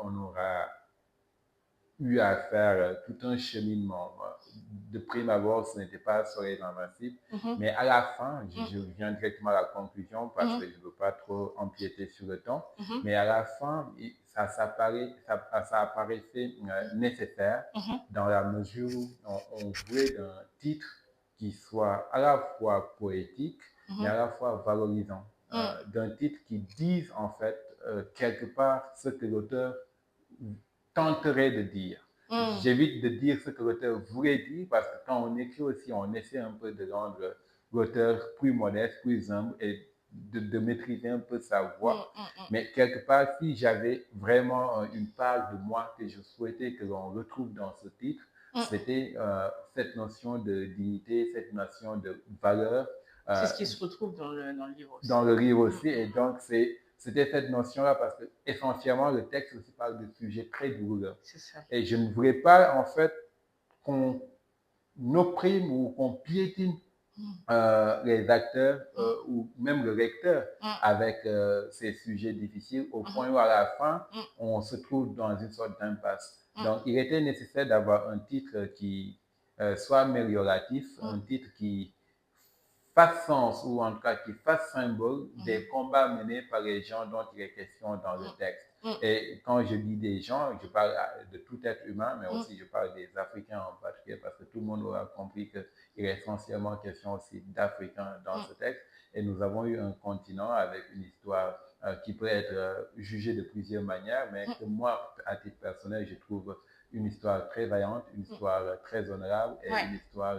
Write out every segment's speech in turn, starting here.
on aura eu à faire tout un cheminement. De prime abord, ce n'était pas solide invincible, mais à la fin, je viens directement à la conclusion parce que je ne veux pas trop empiéter sur le temps, mais à la fin, ça apparaissait nécessaire dans la mesure où on voulait un titre qui soit à la fois poétique, mais à la fois valorisant, d'un titre qui dise en fait quelque part ce que l'auteur tenterait de dire. J'évite de dire ce que l'auteur voulait dire parce que quand on écrit aussi, on essaie un peu de rendre l'auteur plus modeste, plus humble et de maîtriser un peu sa voix. Mais quelque part, si j'avais vraiment une part de moi que je souhaitais que l'on retrouve dans ce titre, c'était cette notion de dignité, cette notion de valeur. C'est ce qui se retrouve dans le livre aussi. Dans le livre aussi, et donc c'était cette notion-là parce que essentiellement le texte aussi parle de sujets très douloureux. C'est ça. Et je ne voulais pas en fait qu'on opprime ou qu'on piétine les acteurs ou même le lecteur avec ces sujets difficiles au point où à la fin on se trouve dans une sorte d'impasse. Donc il était nécessaire d'avoir un titre qui soit amélioratif, un titre qui fasse sens ou en tout cas qui fasse symbole des combats menés par les gens dont il est question dans le texte. Et quand je dis des gens, je parle de tout être humain, mais aussi je parle des Africains en particulier parce que tout le monde aura compris qu'il est essentiellement question aussi d'Africains dans ce texte. Et nous avons eu un continent avec une histoire qui peut être jugée de plusieurs manières, mais que moi, à titre personnel, je trouve une histoire très vaillante, une histoire très honorable et une histoire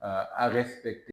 à respecter.